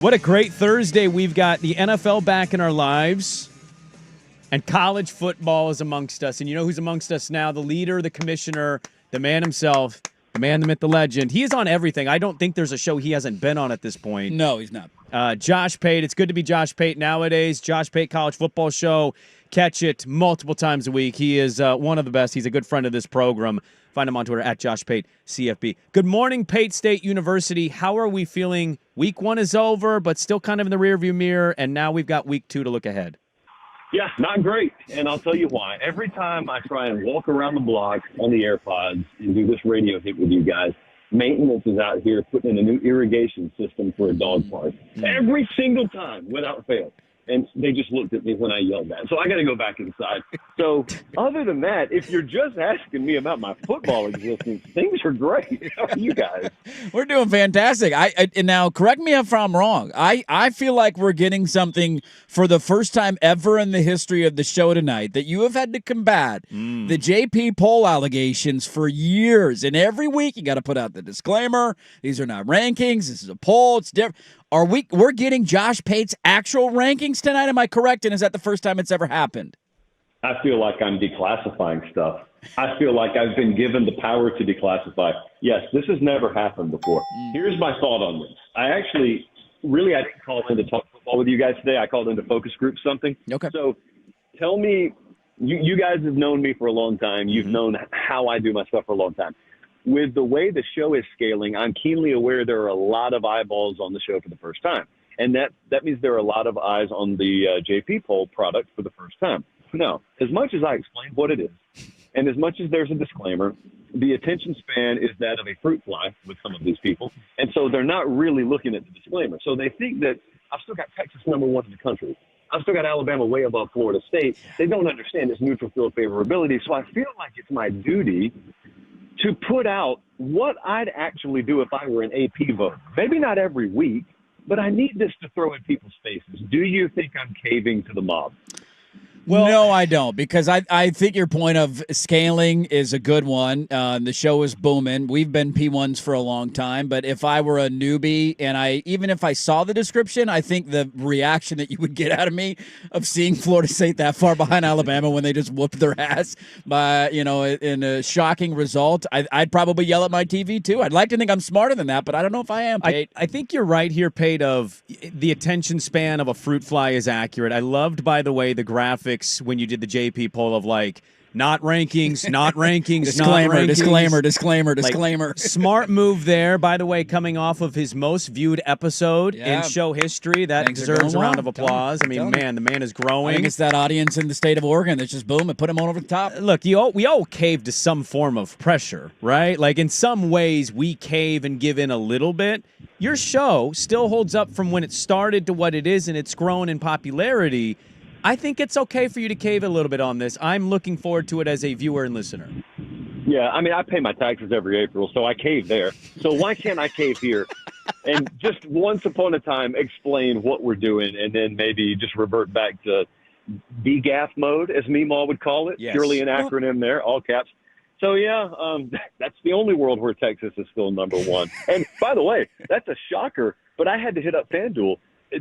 What a great Thursday. We've got the NFL back in our lives, and college football is amongst us. And you know who's amongst us now? The leader, the commissioner, the man himself, the man, the myth, the legend. He is on everything. I don't think there's a show he hasn't been on at this point. No, he's not. Josh Pate. It's good to be Josh Pate nowadays. Josh Pate College Football Show. Catch it multiple times a week. He is one of the best. He's a good friend of this program. Find him on Twitter at Josh Pate CFB. Good morning, Pate State University. How are we feeling? Week 1 is over, but still kind of in the rearview mirror, and now we've got week 2 to look ahead. Yeah, not great, and I'll tell you why. Every time I try and walk around the block on the AirPods and do this radio hit with you guys, maintenance is out here putting in a new irrigation system for a dog park. Every single time, without fail. And they just looked at me when I yelled that. So I got to go back inside. So other than that, if you're just asking me about my football existence, things are great. How are you guys? We're doing fantastic. And now, correct me if I'm wrong. I feel like we're getting something for the first time ever in the history of the show tonight that you have had to combat the JP poll allegations for years. And every week you got to put out the disclaimer. These are not rankings. This is a poll. It's different. We're getting Josh Pate's actual rankings tonight? Am I correct? And is that the first time it's ever happened? I feel like I'm declassifying stuff. I feel like I've been given the power to declassify. Yes, this has never happened before. Here's my thought on this. I didn't call in to talk football with you guys today. I called in to focus group something. Okay. So tell me, you guys have known me for a long time. You've known how I do my stuff for a long time. With the way the show is scaling, I'm keenly aware there are a lot of eyeballs on the show for the first time. And that means there are a lot of eyes on the JP poll product for the first time. Now, as much as I explain what it is, and as much as there's a disclaimer, the attention span is that of a fruit fly with some of these people. And so they're not really looking at the disclaimer. So they think that I've still got Texas #1 in the country. I've still got Alabama way above Florida State. They don't understand this neutral field favorability. So I feel like it's my duty to put out what I'd actually do if I were an AP vote. Maybe not every week, but I need this to throw in people's faces. Do you think I'm caving to the mob? Well, no, I don't, because I think your point of scaling is a good one. The show is booming. We've been P1s for a long time, but if I were a newbie and even if I saw the description, I think the reaction that you would get out of me of seeing Florida State that far behind Alabama when they just whooped their ass by, in a shocking result, I'd probably yell at my TV too. I'd like to think I'm smarter than that, but I don't know if I am, Pate. I think you're right here, Pate, of the attention span of a fruit fly is accurate. I loved, by the way, the graphics when you did the JP poll of not rankings, not rankings, disclaimer. Smart move there, by the way, coming off of his most viewed episode in show history. That deserves a round of applause. The man is growing. I think it's that audience in the state of Oregon that's just boom and put him on over the top. Look, we all cave to some form of pressure, right? Like in some ways we cave and give in a little bit. Your show still holds up from when it started to what it is, and it's grown in popularity. I think it's okay for you to cave a little bit on this. I'm looking forward to it as a viewer and listener. Yeah, I pay my taxes every April, so I cave there. So why can't I cave here? And just once upon a time explain what we're doing, and then maybe just revert back to DGAF mode, as Meemaw would call it. Yes. Purely an acronym there, all caps. So, that's the only world where Texas is still #1. And by the way, that's a shocker, but I had to hit up FanDuel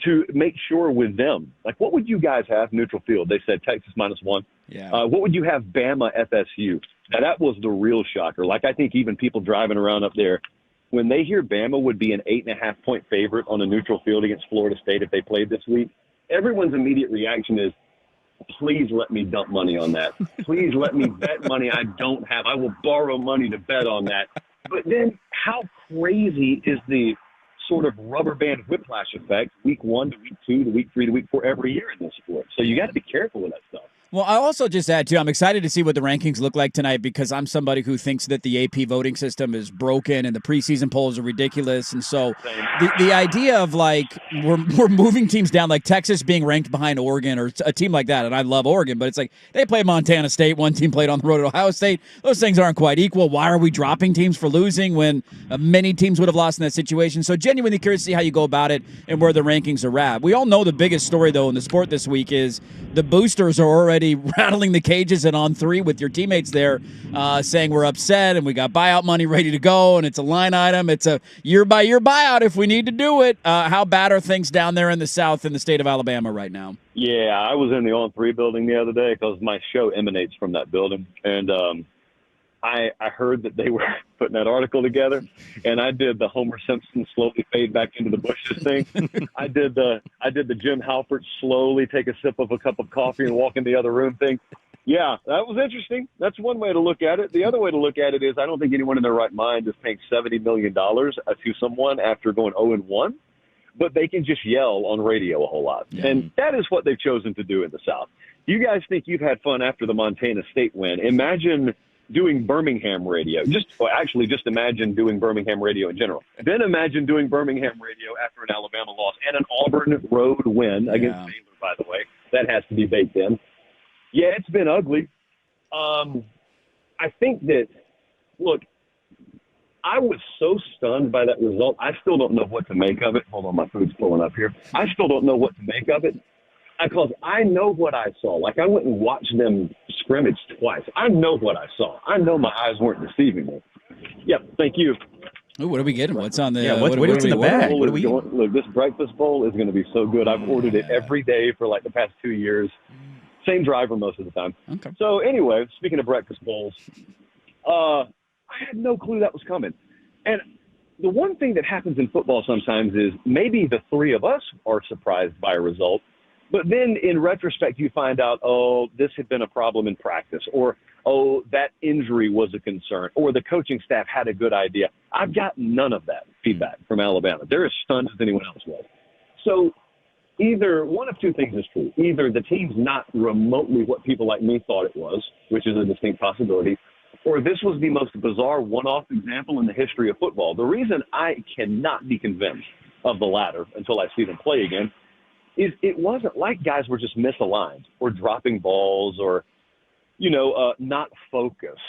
to make sure with them, what would you guys have neutral field? They said Texas -1. Yeah. What would you have Bama FSU? Now, that was the real shocker. I think even people driving around up there, when they hear Bama would be an 8.5-point favorite on a neutral field against Florida State if they played this week, everyone's immediate reaction is, please let me dump money on that. Please let me bet money I don't have. I will borrow money to bet on that. But then how crazy is the sort of rubber band whiplash effect, week 1 to week 2 to week 3 to week 4 every year in this sport. So you got to be careful with that stuff. Well, I also just add, too, I'm excited to see what the rankings look like tonight because I'm somebody who thinks that the AP voting system is broken and the preseason polls are ridiculous. And so the idea of, we're moving teams down, like Texas being ranked behind Oregon or a team like that, and I love Oregon, but it's they play Montana State, one team played on the road at Ohio State. Those things aren't quite equal. Why are we dropping teams for losing when many teams would have lost in that situation? So genuinely curious to see how you go about it and where the rankings are at. We all know the biggest story, though, in the sport this week is the boosters are already already rattling the cages and on three with your teammates there, saying we're upset and we got buyout money ready to go and it's a line item. It's a year-by-year buyout if we need to do it. How bad are things down there in the South in the state of Alabama right now? Yeah, I was in the On3 building the other day because my show emanates from that building. And I heard that they were putting that article together, and I did the Homer Simpson slowly fade back into the bushes thing. I did the Jim Halpert slowly take a sip of a cup of coffee and walk in the other room thing. Yeah, that was interesting. That's one way to look at it. The other way to look at it is I don't think anyone in their right mind is paying $70 million to someone after going 0-1, but they can just yell on radio a whole lot. Yeah. And that is what they've chosen to do in the South. You guys think you've had fun after the Montana State win. Imagine doing Birmingham radio. Just imagine doing Birmingham radio in general. Then imagine doing Birmingham radio after an Alabama loss and an Auburn road win against Baylor, by the way. That has to be baked in. Yeah, it's been ugly. I think that, look, I was so stunned by that result. I still don't know what to make of it. Hold on, my food's pulling up here. I still don't know what to make of it because I know what I saw. Like, I went and watched them scrimmage twice. I know what I saw. I know my eyes weren't deceiving me. Yep, thank you. Ooh, what are we getting? What's on the? Yeah, what's in the bag? What are we? Look, this breakfast bowl is going to be so good. I've ordered it every day for like the past 2 years. Same driver most of the time. Okay. So anyway, speaking of breakfast bowls, I had no clue that was coming. And the one thing that happens in football sometimes is maybe the three of us are surprised by a result, but then in retrospect you find out, oh, this had been a problem in practice, or, oh, that injury was a concern, or the coaching staff had a good idea. I've got none of that feedback from Alabama. They're as stunned as anyone else was. So either one of two things is true. Either the team's not remotely what people like me thought it was, which is a distinct possibility, or this was the most bizarre one-off example in the history of football. The reason I cannot be convinced of the latter until I see them play again is it wasn't like guys were just misaligned or dropping balls or, not focused.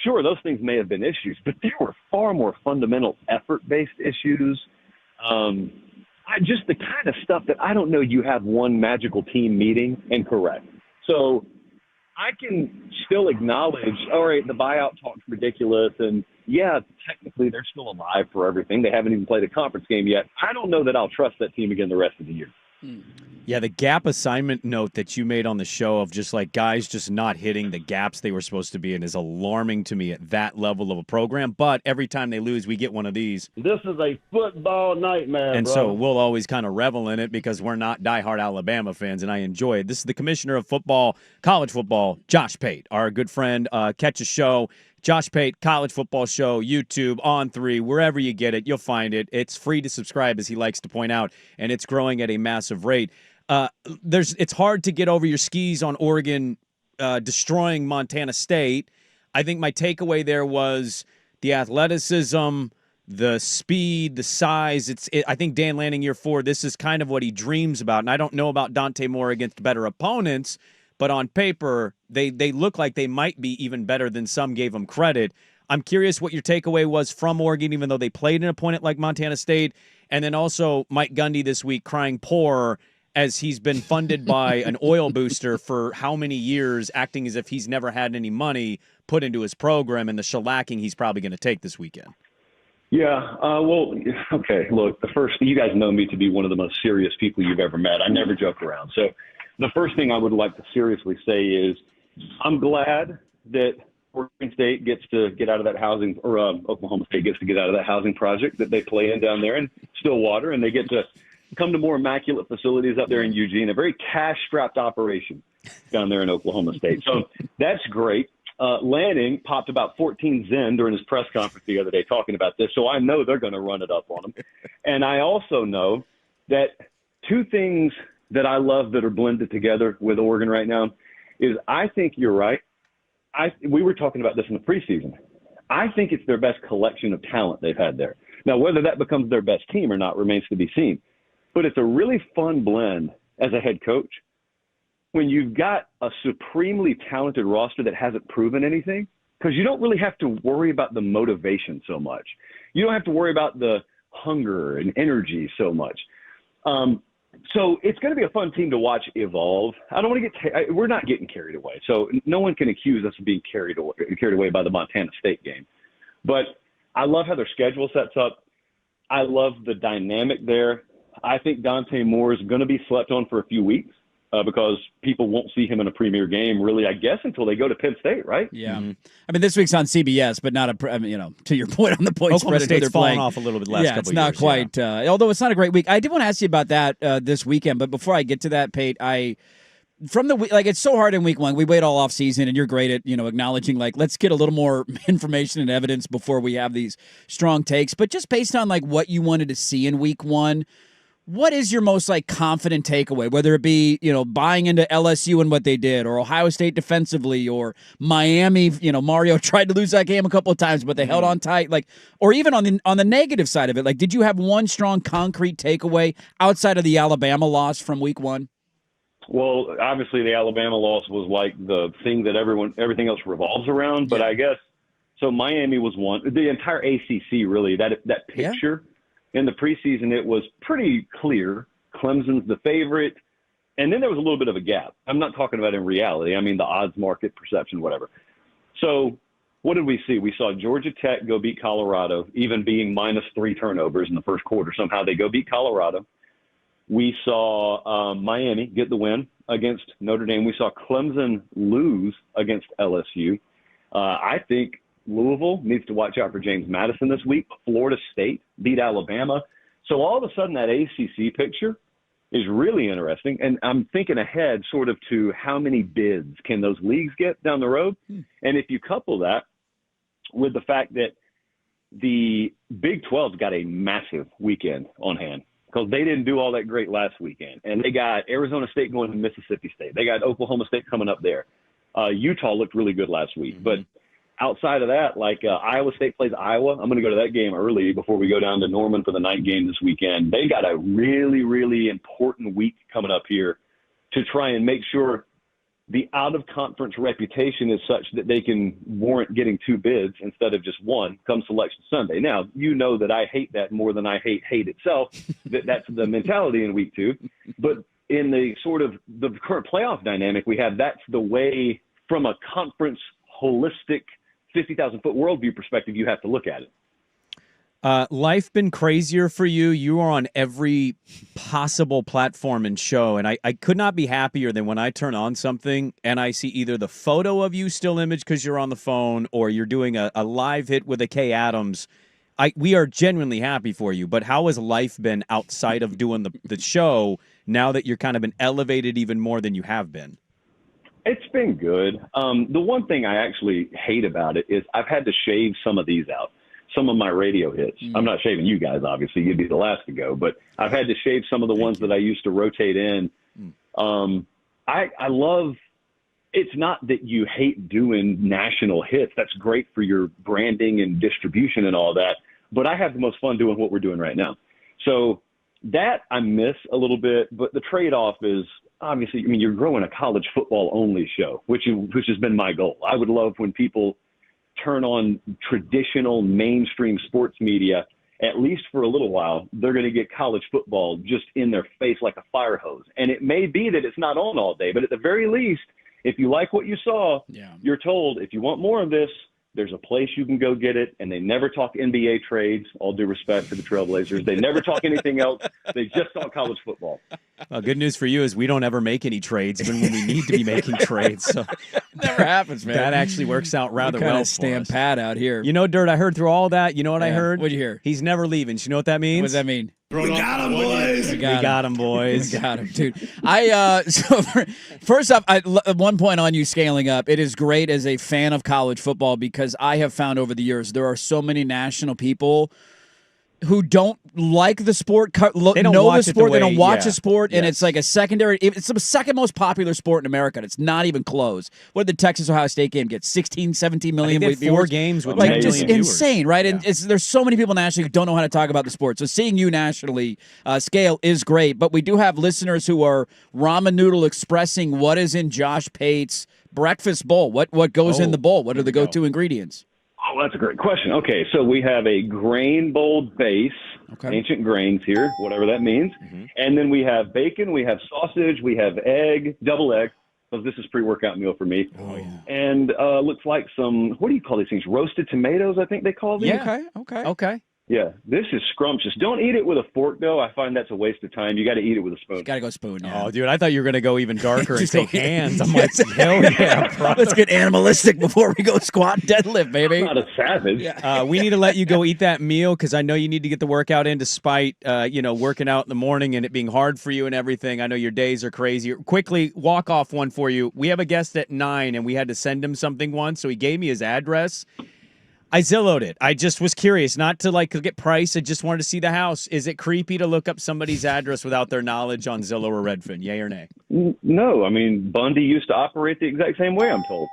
Sure, those things may have been issues, but there were far more fundamental effort-based issues. Just the kind of stuff that I don't know you have one magical team meeting and correct. So I can still acknowledge, all right, the buyout talk's ridiculous, and yeah, technically they're still alive for everything. They haven't even played a conference game yet. I don't know that I'll trust that team again the rest of the year. Yeah, the gap assignment note that you made on the show of just like guys just not hitting the gaps they were supposed to be in is alarming to me at that level of a program. But every time they lose, we get one of these. This is a football nightmare, and bro. So we'll always kind of revel in it because we're not diehard Alabama fans, and I enjoy it. This is the commissioner of football, college football, Josh Pate, our good friend. Catch a show. Josh Pate, College Football Show, YouTube, On3, wherever you get it, you'll find it. It's free to subscribe, as he likes to point out, and it's growing at a massive rate. It's hard to get over your skis on Oregon destroying Montana State. I think my takeaway there was the athleticism, the speed, the size. I think Dan Lanning year 4, this is kind of what he dreams about, and I don't know about Dante Moore against better opponents, but on paper, they look like they might be even better than some gave them credit. I'm curious what your takeaway was from Oregon, even though they played an opponent like Montana State. And then also Mike Gundy this week crying poor as he's been funded by an oil booster for how many years, acting as if he's never had any money put into his program and the shellacking he's probably going to take this weekend. Yeah, okay, look, you guys know me to be one of the most serious people you've ever met. I never joke around. So the first thing I would like to seriously say is I'm glad that Oregon State gets to get out of that housing, or Oklahoma State gets to get out of that housing project that they play in down there in Stillwater, and they get to come to more immaculate facilities up there in Eugene, a very cash-strapped operation down there in Oklahoma State. So that's great. Lanning popped about 14 Zen during his press conference the other day talking about this, so I know they're going to run it up on him. And I also know that two things that I love that are blended together with Oregon right now is I think you're right. We were talking about this in the preseason. I think it's their best collection of talent they've had there. Now, whether that becomes their best team or not remains to be seen. But it's a really fun blend as a head coach when you've got a supremely talented roster that hasn't proven anything, because you don't really have to worry about the motivation so much. You don't have to worry about the hunger and energy so much. So it's going to be a fun team to watch evolve. I don't want to get we're not getting carried away. So no one can accuse us of being carried away by the Montana State game. But I love how their schedule sets up. I love the dynamic there. I think Dante Moore is going to be slept on for a few weeks because people won't see him in a premier game, really, I guess, until they go to Penn State, right? Yeah. Mm-hmm. I mean, this week's on CBS, but not to your point on the point Oklahoma spread. State's fallen off a little bit the last couple it's not years, quite. Although it's not a great week. I did want to ask you about that this weekend, but before I get to that, Pate, it's so hard in week one. We wait all off season, and you're great at acknowledging let's get a little more information and evidence before we have these strong takes. But just based on what you wanted to see in week one, what is your most confident takeaway? Whether it be buying into LSU and what they did, or Ohio State defensively, or Miami. Mario tried to lose that game a couple of times, but they held on tight. Or even on the negative side of it, did you have one strong concrete takeaway outside of the Alabama loss from week one? Well, obviously the Alabama loss was the thing that everything else revolves around. But I guess so. Miami was one. The entire ACC really. That picture. Yeah. In the preseason, it was pretty clear Clemson's the favorite, and then there was a little bit of a gap. I'm not talking about in reality. I mean the odds market, perception, whatever. So what did we see? We saw Georgia Tech go beat Colorado, even being -3 turnovers in the first quarter. Somehow they go beat Colorado. We saw Miami get the win against Notre Dame. We saw Clemson lose against LSU. I think Louisville needs to watch out for James Madison this week. Florida State beat Alabama. So all of a sudden that ACC picture is really interesting. And I'm thinking ahead sort of to how many bids can those leagues get down the road. And if you couple that with the fact that the Big 12's got a massive weekend on hand because they didn't do all that great last weekend. And they got Arizona State going to Mississippi State. They got Oklahoma State coming up there. Utah looked really good last week. But outside of that, Iowa State plays Iowa. I'm going to go to that game early before we go down to Norman for the night game this weekend. They got a really, really important week coming up here to try and make sure the out-of-conference reputation is such that they can warrant getting 2 bids instead of just 1 come Selection Sunday. Now, you know that I hate that more than I hate itself. That's the mentality in week 2. But in the sort of the current playoff dynamic we have, that's the way from a conference holistic 50,000-foot worldview perspective, you have to look at it. Life been crazier for you. You are on every possible platform and show, and I could not be happier than when I turn on something and I see either the photo of you still image because you're on the phone or you're doing a live hit with a Kay Adams. We are genuinely happy for you, but how has life been outside of doing the show now that you're kind of been elevated even more than you have been? It's been good. The one thing I actually hate about it is I've had to shave some of these out, some of my radio hits. I'm not shaving you guys, obviously. You'd be the last to go. But I've had to shave some of the ones that I used to rotate in. I love – it's not that you hate doing national hits. That's great for your branding and distribution and all that. But I have the most fun doing what we're doing right now. So that I miss a little bit. But the trade-off is – obviously, I mean, you're growing a college football only show, which has been my goal. I would love when people turn on traditional mainstream sports media, at least for a little while, they're going to get college football just in their face like a fire hose. And it may be that it's not on all day, but at the very least, if you like what you saw, you're told if you want more of this, there's a place you can go get it, and they never talk NBA trades, all due respect to the Trailblazers. They never talk anything else. They just talk college football. Well, good news for you is we don't ever make any trades, even when we need to be making trades. So never happens, man. That actually works out rather well for us. Stand pat out here. You know, Dirt, I heard through all that. You know what I heard? What'd you hear? He's never leaving. You know what that means? What does that mean? We got him, boys. We got him, boys. We got him, dude. So first off, at one point on you scaling up, it is great as a fan of college football because I have found over the years there are so many national people who don't like the sport, they don't know the sport, they don't watch the sport, and it's like a secondary. It's the second most popular sport in America. And it's not even close. What did the Texas-Ohio State game get? 16, 17 million viewers? 4 games with 10 like just million insane, viewers. right? And there's so many people nationally who don't know how to talk about the sport. So seeing you nationally scale is great. But we do have listeners who are ramen noodle expressing what is in Josh Pate's breakfast bowl. What goes in the bowl? What are the go-to ingredients? Oh, that's a great question. Okay, so we have a grain bowl base, ancient grains here, whatever that means. And then we have bacon, we have sausage, we have egg, double egg. So this is pre-workout meal for me. Oh, yeah. And looks like some, what do you call these things? Roasted tomatoes, I think they call these. Yeah. Okay. Yeah, this is scrumptious. Don't eat it with a fork, though. I find that's a waste of time. You got to eat it with a spoon. Got to go spoon. Yeah. Oh, dude, I thought you were going to go even darker and say hands. I'm like, hell yeah, brother. Let's get animalistic before we go squat and deadlift, baby. I'm not a savage. We need to let you go eat that meal because I know you need to get the workout in despite, working out in the morning and it being hard for you and everything. I know your days are crazy. Quickly, walk off one for you. We have a guest at 9 and we had to send him something once, so he gave me his address. I Zillowed it. I just was curious, not to get price. I just wanted to see the house. Is it creepy to look up somebody's address without their knowledge on Zillow or Redfin? Yay or nay? No, I mean, Bundy used to operate the exact same way, I'm told.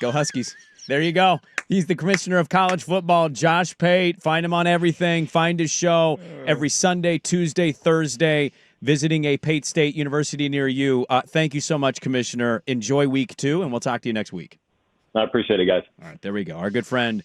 Go Huskies. There you go. He's the commissioner of college football, Josh Pate. Find him on everything. Find his show every Sunday, Tuesday, Thursday, visiting a Pate State University near you. Thank you so much, Commissioner. Enjoy week 2, and we'll talk to you next week. I appreciate it, guys. All right, there we go. Our good friend,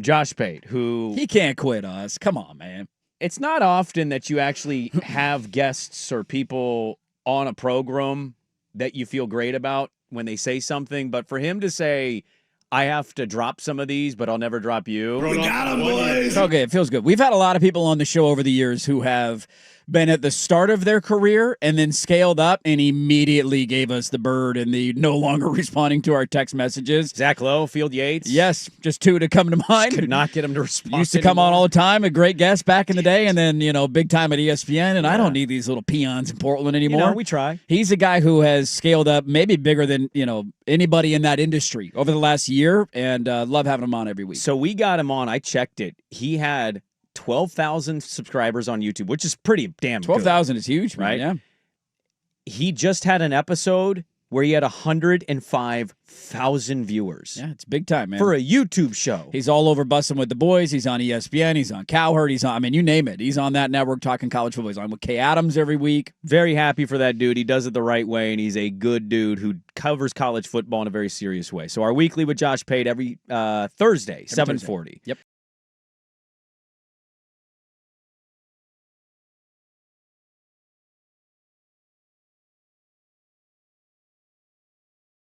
Josh Pate, who... He can't quit us. Come on, man. It's not often that you actually have guests or people on a program that you feel great about when they say something, but for him to say, I have to drop some of these, but I'll never drop you. We got him, boys. Okay, it feels good. We've had a lot of people on the show over the years who have been at the start of their career and then scaled up and immediately gave us the bird and the no longer responding to our text messages. Zach Lowe, Field Yates. Yes, just 2 to come to mind. Could not get him to respond. Used to come on all the time, a great guest back in the day, and then, big time at ESPN, and I don't need these little peons in Portland anymore. We try. He's a guy who has scaled up maybe bigger than, anybody in that industry over the last year, and love having him on every week. So we got him on. I checked it. He had 12,000 subscribers on YouTube, which is pretty damn 12,000 is huge, man. Right? Yeah. He just had an episode where he had 105,000 viewers. Yeah, it's big time, man. For a YouTube show. He's all over Bussin' with the Boys. He's on ESPN. He's on Cowherd. He's on, you name it. He's on that network talking college football. He's on with Kay Adams every week. Very happy for that dude. He does it the right way, and he's a good dude who covers college football in a very serious way. So our weekly with Josh Pate every Thursday, 7:40. Yep.